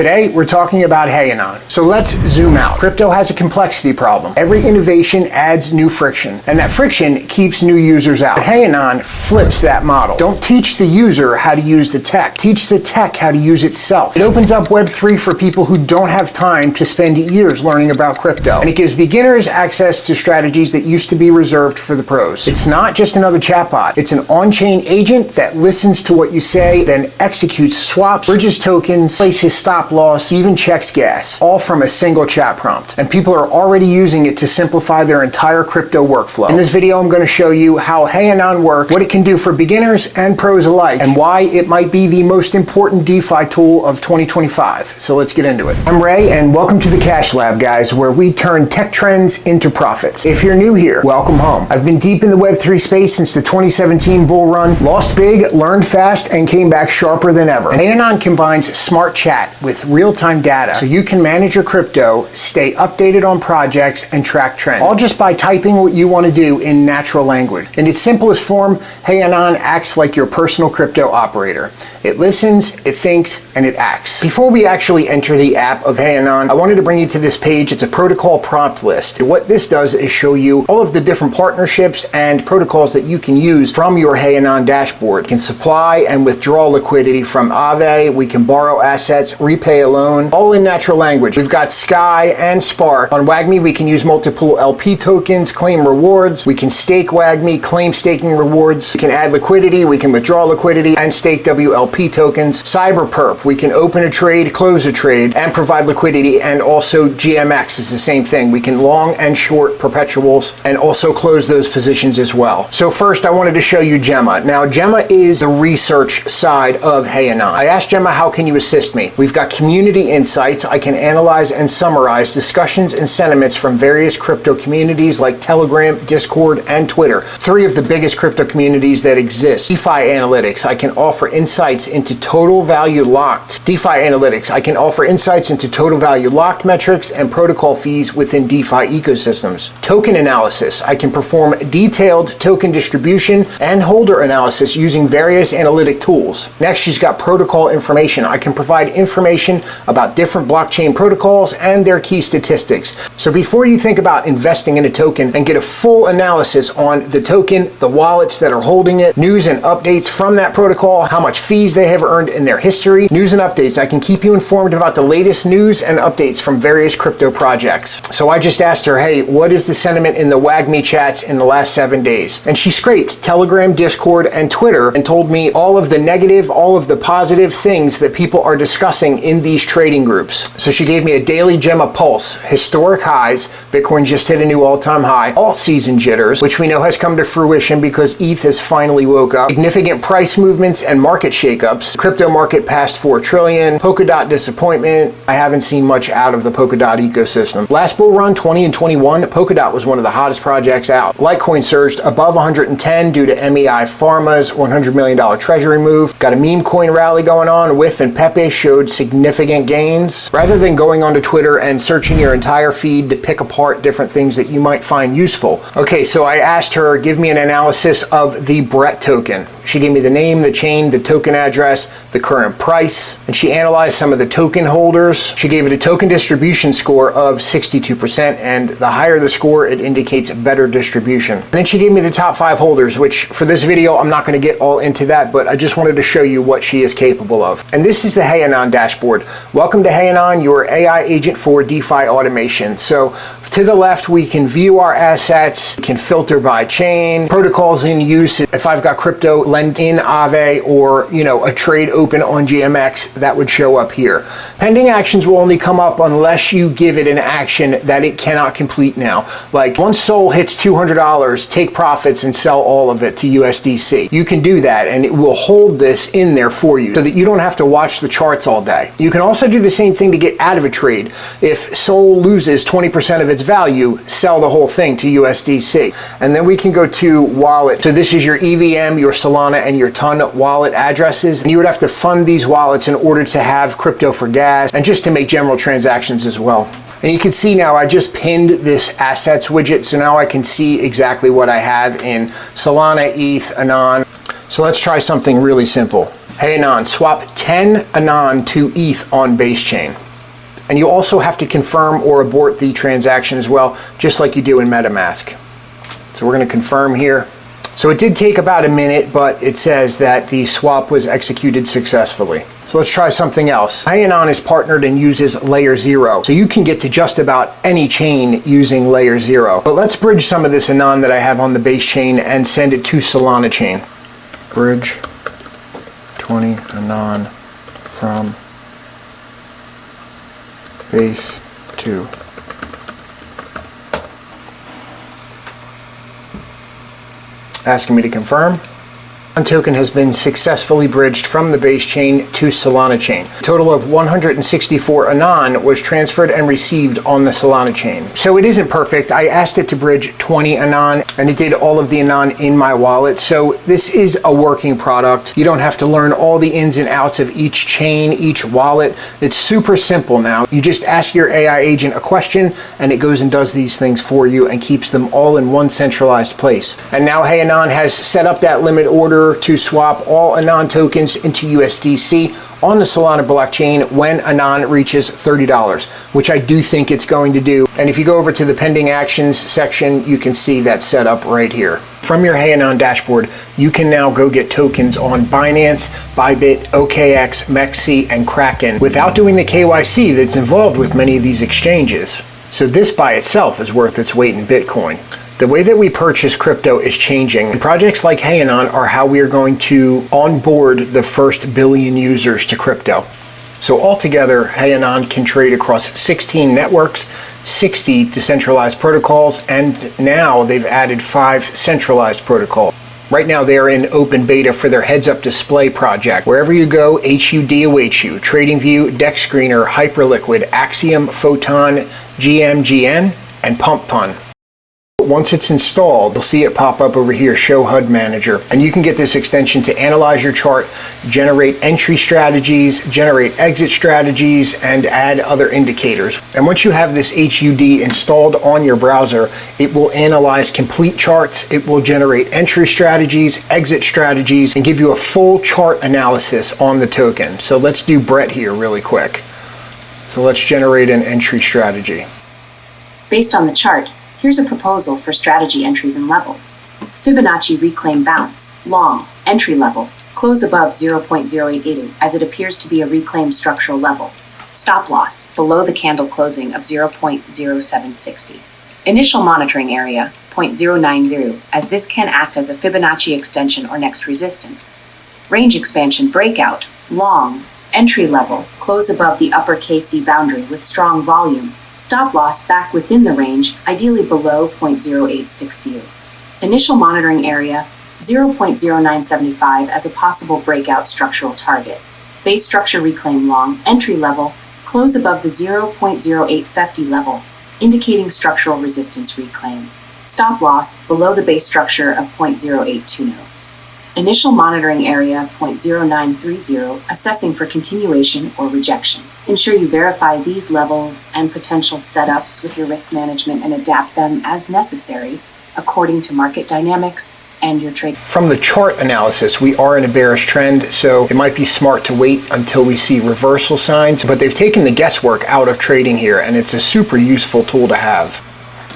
Today, we're talking about HeyAnon. So let's zoom out. Crypto has a complexity problem. Every innovation adds new friction, and that friction keeps new users out. But HeyAnon flips that model. Don't teach the user how to use the tech. Teach the tech how to use itself. It opens up Web3 for people who don't have time to spend years learning about crypto. And it gives beginners access to strategies that used to be reserved for the pros. It's not just another chatbot. It's an on-chain agent that listens to what you say, then executes swaps, bridges tokens, places stop loss, even checks gas, all from a single chat prompt. And people are already using it to simplify their entire crypto workflow. In this video, I'm going to show you how HeyAnon works, what it can do for beginners and pros alike, and why it might be the most important DeFi tool of 2025. So let's get into it. I'm Ray, and welcome to the Cash Lab, guys, where we turn tech trends into profits. If you're new here, welcome home. I've been deep in the Web3 space since the 2017 bull run, lost big, learned fast, and came back sharper than ever. And HeyAnon combines smart chat with real-time data so you can manage your crypto, stay updated on projects, and track trends, all just by typing what you want to do in natural language. In its simplest form, HeyAnon acts like your personal crypto operator. It listens, it thinks, and it acts. Before we actually enter the app of HeyAnon, I wanted to bring you to this page. It's a protocol prompt list. What this does is show you all of the different partnerships and protocols that you can use from your HeyAnon dashboard. You can supply and withdraw liquidity from Aave. We can borrow assets, repay a loan, all in natural language. We've got Sky and Spark. On WAGMI, we can use multiple LP tokens, claim rewards. We can stake WAGMI, claim staking rewards. We can add liquidity, we can withdraw liquidity, and stake WLP tokens. CyberPerp, we can open a trade, close a trade, and provide liquidity. And also GMX is the same thing. We can long and short perpetuals and also close those positions as well. So first, I wanted to show you Gemma. Now, Gemma is the research side of HeyAnon. I asked Gemma, how can you assist me? We've got community insights. I can analyze and summarize discussions and sentiments from various crypto communities like Telegram, Discord, and Twitter, three of the biggest crypto communities that exist. DeFi analytics. I can offer insights into total value locked. DeFi analytics. I can offer insights into total value locked metrics and protocol fees within DeFi ecosystems. Token analysis. I can perform detailed token distribution and holder analysis using various analytic tools. Next, she's got protocol information. I can provide information about different blockchain protocols and their key statistics. So before you think about investing in a token and get a full analysis on the token, the wallets that are holding it, news and updates from that protocol, how much fees they have earned in their history, news and updates. I can keep you informed about the latest news and updates from various crypto projects. So I just asked her, hey, what is the sentiment in the WAGMI chats in the last 7 days? And she scraped Telegram, Discord, and Twitter and told me all of the negative, all of the positive things that people are discussing in these trading groups. So she gave me a daily Gemma pulse, historic highs, Bitcoin just hit a new all-time high, alt season jitters, which we know has come to fruition because ETH has finally woke up, significant price movements and market shakeups, crypto market past 4 trillion, Polkadot disappointment. I haven't seen much out of the Polkadot ecosystem. Last bull run, 20 and 21, Polkadot was one of the hottest projects out. Litecoin surged above 110 due to MEI Pharma's $100 million treasury move. Got a meme coin rally going on. Whiff and Pepe showed significant gains. Rather than going onto Twitter and searching your entire feed to pick apart different things that you might find useful. Okay, so I asked her, give me an analysis of the Brett token. She gave me the name, the chain, the token address, the current price, and she analyzed some of the token holders. She gave it a token distribution score of 62%, and the higher the score, it indicates better distribution. And then she gave me the top 5 holders, which for this video, I'm not going to get all into that, but I just wanted to show you what she is capable of. And this is the HeyAnon dashboard. Welcome to HeyAnon, your AI agent for DeFi automation. So to the left, we can view our assets, we can filter by chain, protocols in use. If I've got crypto lent in Aave or, a trade open on GMX, that would show up here. Pending actions will only come up unless you give it an action that it cannot complete now. Like once Sol hits $200, take profits and sell all of it to USDC. You can do that and it will hold this in there for you so that you don't have to watch the charts all day. You can also do the same thing to get out of a trade. If Sol loses 20% of its value, sell the whole thing to USDC. And then we can go to wallet. So this is your EVM, your Solana, and your Ton wallet addresses. And you would have to fund these wallets in order to have crypto for gas and just to make general transactions as well. And you can see now I just pinned this assets widget, so now I can see exactly what I have in Solana, ETH, Anon. So let's try something really simple. HeyAnon, swap 10 Anon to ETH on base chain. And you also have to confirm or abort the transaction as well, just like you do in MetaMask. So we're going to confirm here. So it did take about a minute, but it says that the swap was executed successfully. So let's try something else. HeyAnon is partnered and uses Layer 0. So you can get to just about any chain using Layer 0. But let's bridge some of this Anon that I have on the base chain and send it to Solana chain. Bridge 20 Anon from base to. Asking me to confirm. One token has been successfully bridged from the base chain to Solana chain. A total of 164 Anon was transferred and received on the Solana chain. So it isn't perfect. I asked it to bridge 20 Anon and it did all of the Anon in my wallet. So this is a working product. You don't have to learn all the ins and outs of each chain, each wallet. It's super simple now. You just ask your AI agent a question and it goes and does these things for you and keeps them all in one centralized place. And now HeyAnon has set up that limit order to swap all Anon tokens into USDC on the Solana blockchain when Anon reaches $30, which I do think it's going to do. And if you go over to the pending actions section, you can see that set up right here. From your HeyAnon dashboard, you can now go get tokens on Binance, Bybit, OKX, Mexi, and Kraken without doing the KYC that's involved with many of these exchanges. So this by itself is worth its weight in Bitcoin. The way that we purchase crypto is changing, and projects like HeyAnon are how we are going to onboard the first billion users to crypto. So altogether, HeyAnon can trade across 16 networks, 60 decentralized protocols, and now they've added 5 centralized protocols. Right now they are in open beta for their heads-up display project. Wherever you go, HUD awaits you. TradingView, Dex Screener, Hyperliquid, Axiom, Photon, GMGN, and PumpPun. Once it's installed, you'll see it pop up over here, Show HUD Manager, and you can get this extension to analyze your chart, generate entry strategies, generate exit strategies, and add other indicators. And once you have this HUD installed on your browser, it will analyze complete charts, it will generate entry strategies, exit strategies, and give you a full chart analysis on the token. So let's do Brett here really quick. So let's generate an entry strategy. Based on the chart, here's a proposal for strategy entries and levels. Fibonacci reclaim bounce, long, entry level, close above 0.0882 as it appears to be a reclaimed structural level. Stop loss, below the candle closing of 0.0760. Initial monitoring area, 0.090, as this can act as a Fibonacci extension or next resistance. Range expansion breakout, long, entry level, close above the upper KC boundary with strong volume. Stop loss back within the range, ideally below 0.0860. Initial monitoring area, 0.0975 as a possible breakout structural target. Base structure reclaim long, entry level, close above the 0.0850 level, indicating structural resistance reclaim. Stop loss below the base structure of 0.0820. Initial monitoring area 0.0930, assessing for continuation or rejection. Ensure you verify these levels and potential setups with your risk management and adapt them as necessary according to market dynamics and your trade. From the chart analysis, we are in a bearish trend, so it might be smart to wait until we see reversal signs, but they've taken the guesswork out of trading here, and it's a super useful tool to have.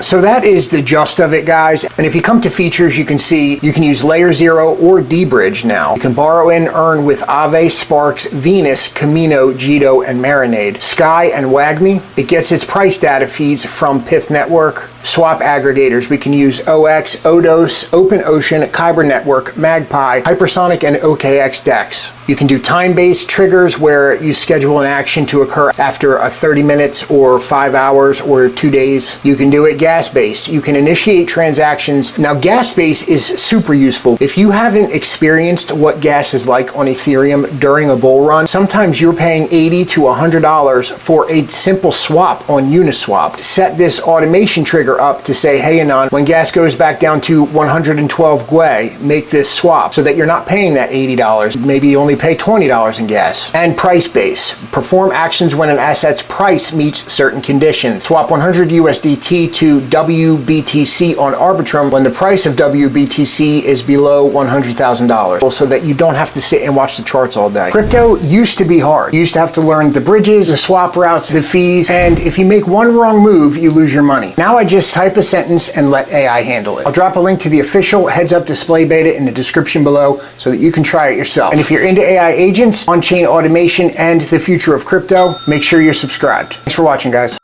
So that is the gist of it, guys. And if you come to features, you can see you can use Layer 0 or dBridge now. You can borrow and earn with Aave, Sparks, Venus, Camino, Jito, and Marinade. Sky and Wagme, it gets its price data feeds from Pyth Network. Swap aggregators, we can use OX, Odos, OpenOcean, Kyber Network, Magpie, Hypersonic, and OKX DEX. You can do time-based triggers where you schedule an action to occur after 30 minutes or 5 hours or 2 days. You can do it gas-based. You can initiate transactions. Now, gas-based is super useful. If you haven't experienced what gas is like on Ethereum during a bull run, sometimes you're paying $80 to $100 for a simple swap on Uniswap. Set this automation trigger trigger up to say, hey Anon, when gas goes back down to 112 gwei, make this swap so that you're not paying that $80. Maybe you only pay $20 in gas. And price base. Perform actions when an asset's price meets certain conditions. Swap 100 USDT to WBTC on Arbitrum when the price of WBTC is below $100,000, so that you don't have to sit and watch the charts all day. Crypto used to be hard. You used to have to learn the bridges, the swap routes, the fees, and if you make one wrong move, you lose your money. Now I just type a sentence and let AI handle it. I'll drop a link to the official heads-up display beta in the description below so that you can try it yourself. And if you're into AI agents, on-chain automation, and the future of crypto, make sure you're subscribed. Thanks for watching, guys.